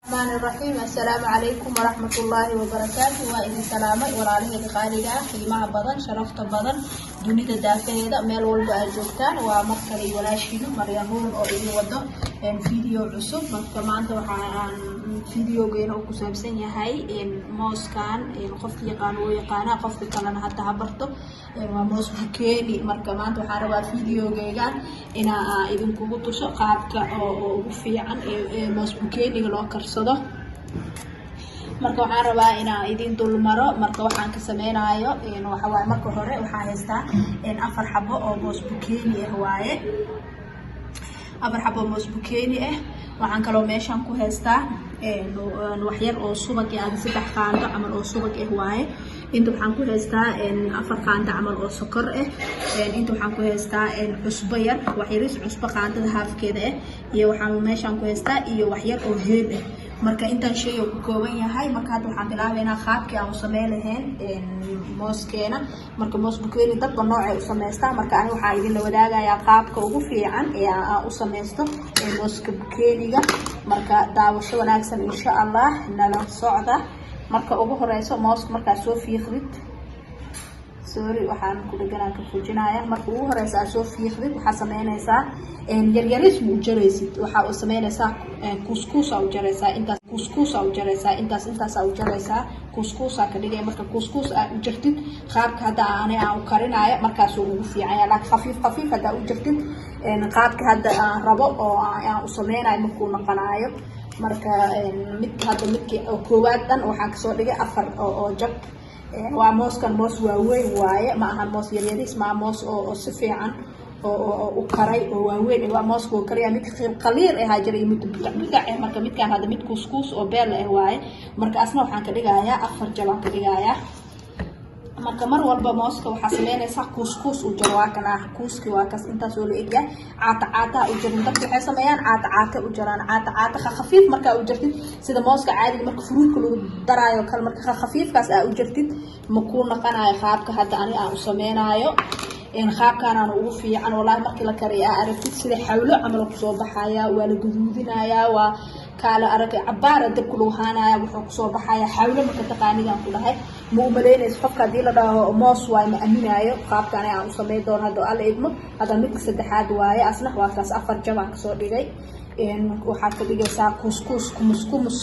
الرحمن الرحيم. السلام عليكم ورحمة الله وبركاته. وإذن سلامة وعليه القالقة قيمة بدن شرفت بدن دنيا دافئة ميل والد الجوكتان ومركلي ولا شيء مريمون أو إلي وده فيديو عصب كمان توحى فيديو جينا وكسبسين هاي موس كان خفت يقانو يقانا خفت كلنا حتى هبرته وموس بكيني مركمان توحى روا فيديو جيجان إن إذن كوبتو شقات أو في عن موس بكيني لو كرصده marka waxaan rabaa inaan idin dul maro marka waxaan ka sameeynayo waxa waa marka hore waxaan haystaa afar xabo oo moos bukeeni ah waaye afar xabo moos bukeeni ah waxaan kaloo meeshan ku haystaa wax yar oo subag ah saddex qaando amal oo subag ah waaye inta waxaan ku haystaa afar qaando amal oo sokor ah inta waxaan ku haystaa cusbo yar wax yaris cusbo qaandada haafkeeda ah iyo waxaan meeshan ku haystaa iyo wax yar oo heel ah marka intaan shay oo ku kooban yahay marka hadda waxaan bilaabaynaa qaabkii aan u sameyn lahayn mooskeena marka moos bukeeni dadba nooc ay u sameystaa marka aniga waxaan idin la wadaagayaa qaabka ugu fiican ee aan u sameysto mooska bukeeniga marka daawasho wanaagsan insha Allah nala socda marka ugu horeyso mooska marka soo fiiqrid waxaan ku dhaganaa ka fujinaya marka ugu horeysa soo fiiqrid waxa sameynaysaa yaryaris u jaraysid waxa uu sameynaysaa couscous u jaraysaa intaas couscous u jaraysaa intaas u jaraysaa couscous ka dhigay marka couscous u jartid qaabka hada aan u karinayo markaas uu ugu fiican yahay khafiif hada u jartid qaabka hada aan rabo oo aan u sameynayo markuu noqonayo marka midkii koowaad dan waxaan ka soo dhigay afar oo jab waa mooskan moos waaweyn waaye ma aha moos yaryariis ma moos oo si fiican oo karay oo waaweyn waa moos oo kariya mid qaliir ah jiray mid bidac marka midkaan hada mid couscous oo beel ah waaye marka asna waxaan ka dhigayaa afar jabaan ka dhigayaa marka mar walba mooska waxa sameynaysaa couscous u jaro waa kana couscous waa kas intaas oo la eega caata u jarin dadka waxay sameeyaan caata u jaraan caata khafiif marka u jartid sida mooska caadiga marka fruudka lagu daraayo kal marka khafiifkaas u jartid ma ku noqonayo qaabka hadda ani aan u sameynayo qaabkan aan ugu fiican wallahi markii la kariyo aragtid sida xawlo amal ku soo baxaya waa la guduudinaya waa kala arag cabaara dab ku lahaanaya wuxuu ku soo baxaya xawlo marka taqaanigan ku dhahay ma u maleynayso qofka hadii la dhaho moos waay ma aminayo qaabkan aan u sameey doon hada alla idmo hada midka saddexaad waaye asna waa kaas afar jabaan ka soo dhigay waxa ka dhigaysaa couscous kumus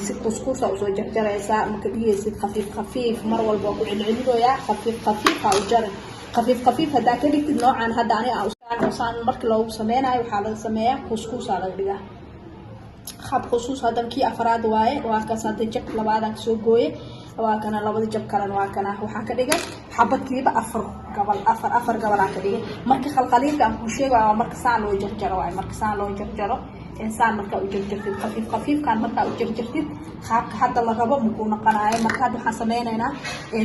si couscous oo soo jarjaraysa marka dhigaysid khafiif mar walba ku celceliyoya khafiif u jar khafiif hada ka dhigtid noocan hada ani aan markii loo sameynayo waxa laga sameeyaa couscous laga dhigaa khab couscous hadan kii afraad waaye waa ka saade jab labaadan soo gooyay waa kana labada jab kale waa kana waxa ka dhigay xabadkiiba afar gabal ka dhigay markii khalqaliinka aan ku sheegayo marka saan loo jarjaro waaye marka saan loo jarjaro insaan marka u jarjartid khafiif kan marka u jarjartid qaabka hadda la rabo ma ku noqonayo marka waxaan sameynaynaa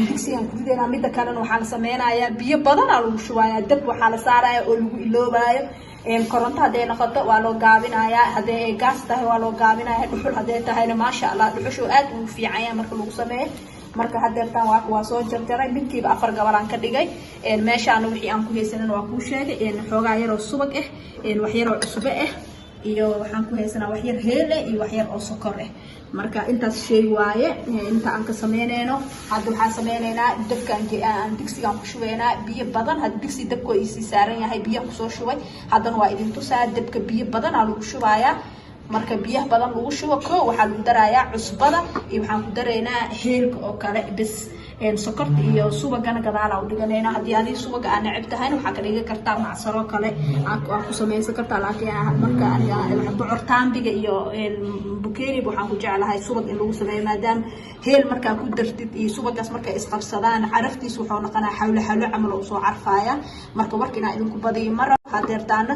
digsigan ku rideena mid kale waxaan sameynayaa biyo badan oo lagu shubayaa dab waxa la saarayaa oo lagu iloobayo koronto haday noqoto waa loo gaabinayaa haday gas tahay waa loo gaabinayaa dhuxul haday tahayna ma sha Allah dhuxushu aad u fiican yahay marka lagu sameeyo marka hadeertan waa soo jarjaray midkiiba afar gabalaan ka dhigay meeshaan wixii aan ku haysanana waa ku sheegay xoogaa yar oo subag ah wax yar oo cusbo ah iyo waxaan ku haysanaa wax yar heel iyo wax yar oo sokor ah marka intaas shay waaye inta aan ka sameynayno hadda waxaan sameynaynaa dabkan aan digsigan ku shubaynaa biyo badan had digsi dabko isi saaran yahay biyo ku soo shubay haddana waa idin tusaa dabka biyo badan lagu shubayaa marka biyaha badan lagu shubo waxa lagu darayaa cusbada iyo waxaan ku dareynaa heelka oo kale bis sokorta iyo subagana gadaal u dhiganayna hadii aad subaga aan neceb tahay waxa ka dhigi kartaa macsaro kale aad ku sameeysan kartaa laakiin marka waxa bocortaambiga iyo bukeeni waxaan ku jeclahay subag in lagu sameeyo maadaama heel marka ku dartid iyo subagaas marka isqabsadaan caraftiisu wuxuu noqonaa xawlo amal oo soo carfaaya marka warkina idinku badiyo mar hadeertaana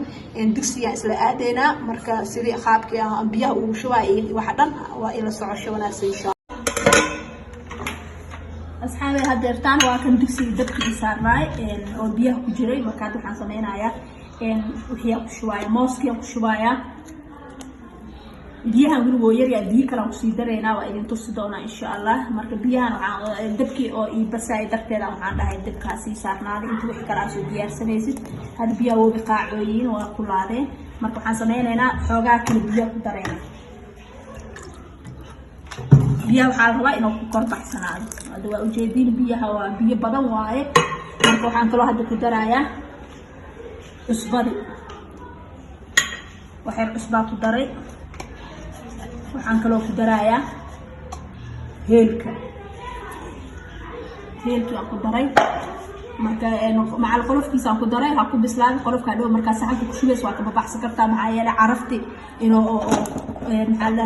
digsiga isla aadeyna marka sidii qaabkii aan biyaha ugu shubay waxa dhan waa ila socosho wanaagsan أصحابي هدرتان وكان دكسي دبكي سارناي أو بيها كجري وكاد وحنا سمينايا وهي كشوايا موسكي كشوايا بيها من وير يا دي كلام سيدرينا وإذن تصدقنا إن شاء الله مركب بيها دبكي أو بساي دكتلا وعند هاي دبكة سي سارناي أنتوا حكرا سو ديار سميزت هاد بيها وبقاعين وكل هذا مركب حنا سمينانا حوجا كل بيها كدرينا biyaha waxaa la rabaa inuu ku kor baxsanaado. Hadda waa ujeedin biyaha waa biyo badan waaye. Marka waxaan kaloo hadda ku darayaa cusbadi. waxaan cusbaa ku daray. waxaan kaloo ku darayaa heelka aan ku daray. marka macal qolofkiisa aan ku daray ha ku bislaado qolofka dhow marka saxanka ku shubays waa ka baxsan kartaa maxaa yeelay carafti inuu maxaa la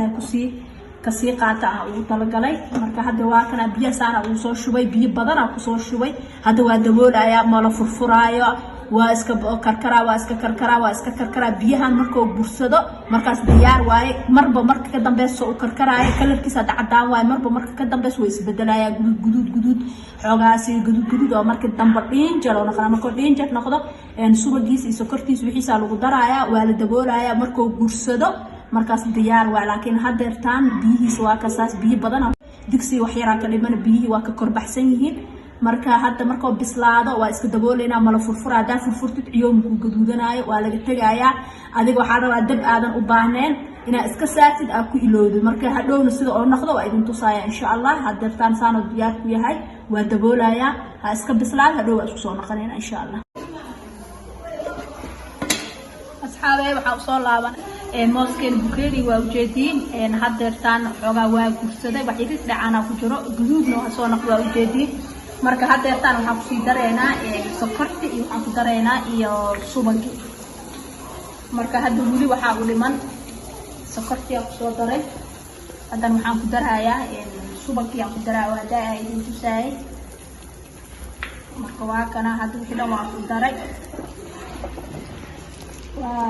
kasii qaata uu talagalay. marka hadda waa kana biyo saara uu soo shubay biyo badan aan ku soo shubay. hadda waa daboolaya ma la furfuraayo waa iska karkaraa biyahan markuu bursado markaas diyaar waaye. marba marka ka dambeeso uu karkaraayo kalarkiisa cadaan waaye marba marka ka dambeeso way isbedelaya guduud xoogaasi guduud oo marka dambe dhinjal oo noqdo marka dhinjal noqdo subagiisa iyo sokortiisa wixiisa lagu daraaya waa la daboolaya markuu bursado markaas diyaar waa. laakiin hadeertaan biyihiisa waa kasaas biyo badan digsi wax yar ka dhiman biyihii waa ka korbaxsan yihiin. marka hadda markuu bislaado waa iska dabooleynaa mala furfuraa daa furfurtid ciyoomku gaduudanayo waa laga tagayaa. adiga waxaa rabaa dab aadan u baahneen inaa iska saartid aad ku ilowdo. marka hadhowna sida oo noqdo waa idin tusaaya insha Allah. hadeertaan saano diyaar ku yahay waa daboolayaa ha iska bislaado hadhow waa isku soo noqonayna insha Allah. asxaabay waxaa soo laaban moosken bukeeri waa ujeedin hadeertaan xoogaa waa gursaday wax idin dhacana ku jiro guduudna waa soo noqdo waa ujeedin. marka hadeertaan waxaan ku sii dareynaa sokorti iyo waxaan ku dareynaa iyo subagi. marka hadda wali waxaa u dhiman sokorti aan ku soo daray. haddana waxaan ku darayaa subagi aan ku daraa waa daa idin tusaayay. marka waa kana hadda wixii dhan waan ku daray.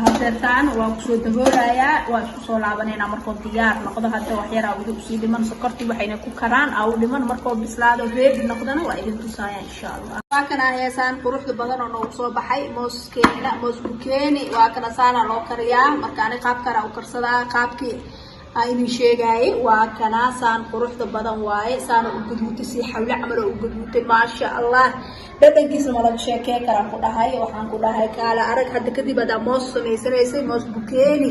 hadeertaan waa ku soo daboolayaa waa isku soo laabanayna markuu diyaar noqdo. hadda wax yar wada u sii dhiman sokorti waxayna ku karaan u dhiman markuu bislaado reedi noqdana waa idin tusaaya insha Allah. waa kana heesaan quruxda badan oo noogu soo baxay mooskeena moos bukeeni waa kana saana loo kariyaa. marka ani qaab kara u karsadaa qaabkii idin sheegay waa kana saan quruxda badan waaye saana u gaduutay si xawle camal oo u gaduutay maasha Allah. dhadhankiisa ma laga sheekay karaa ku dhahay waxaan ku dhahay kaala arag hadda kadib adaa moos sameysanaysay moos bukeeni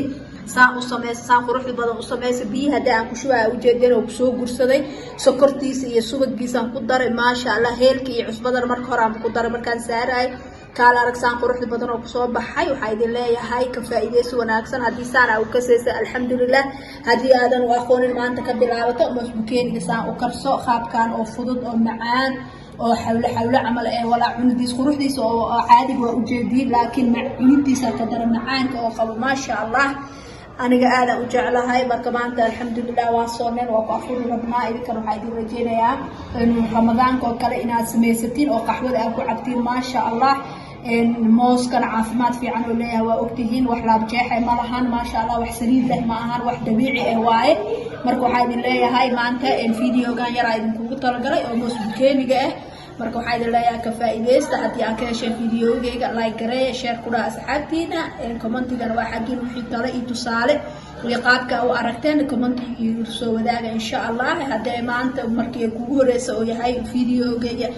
saan u sameysay saan quruxda badan u sameysay biyo hadda aan ku shubaa ujeedin oo ku soo gursaday sokortiisa iyo subagiisa aan ku daray maasha Allah. heelka iyo cusbada marka hore aan ku daray markaan saaray kaala arag saan quruxda badan oo ku soo baxay. waxaa idin leeyahay ka faa'iideysi wanaagsan haddii saan aa u kaseysay alxamdulillah. haddii aadan u aqoonin maanta ka bilaabato moos bukeeniga saan u karso qaabkan oo fudud oo macaan oo xawle camal wala cunidiis quruxdiisa oo caadiga waa ujeedin laakiin cunidiisa ka dara macaanka oo qabo maasha Allah. aniga aad u jeclahay marka maanta alxamdulillah waa soomeen waa ku afuri rabnaa. idinkan waxaa idin rajeynayaa in ramadaanka oo kale inaad samaysatiin oo qaxwada aad ku cabtiin maasha Allah. mooskan caafimaad fiican oo leeyahay waa ogtihiin wax laab jeexay ma lahan maasha Allah. wax saliid leh ma ahan wax dabiici ah waaye. marka waxaa idin leeyahay maanta videogan yar idinkugu talagalay oo moos bukeeniga ah. marka waxaa idin leeyahay ka faa'iideysta haddii aad ka heshay videogayga like garee share ku dhaha asxaabtiina. commentigana waa xaggin wixii talo iyo tusaale iyo qaabka u aragteen commentiga iyo soo wadaaga insha Allah. haddii maanta markii kugu horeysa oo yahay videogayga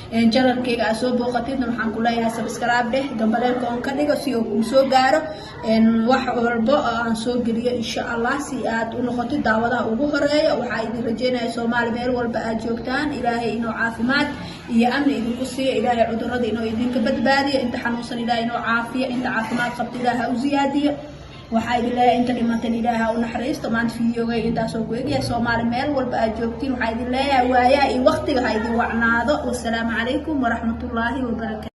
channelkayga aad soo booqatidna waxaan ku leeyahay subscribe dheh gambaleelka on ka dhigo si uu kuu soo gaaro wax walba aan soo geliyo insha Allah. si aad u noqotid daawadaha ugu horeeya. waxaa idin rajeynayaa Soomaali meel walba aad joogtaan ilaahay inuu caafimaad iyo amni idinku siiyo. ilaahay cudurrada inuu idinka badbaadiyo. inta xanuunsan ilaahay inuu caafiyo. inta caafimaad qabta ilaahay u ziyaadiyo. waxaa idin leeyahay inta dhimantan ilaahay u naxariisto. maanta videogayga intaasoo ku egyahay Soomaali meel walba aad joogtiin waxaa idin leeyahay waayaa iyo waqtiga ha idin wacnaado. wassalaamu calaykum waraxmatullaahi wabarakaatu.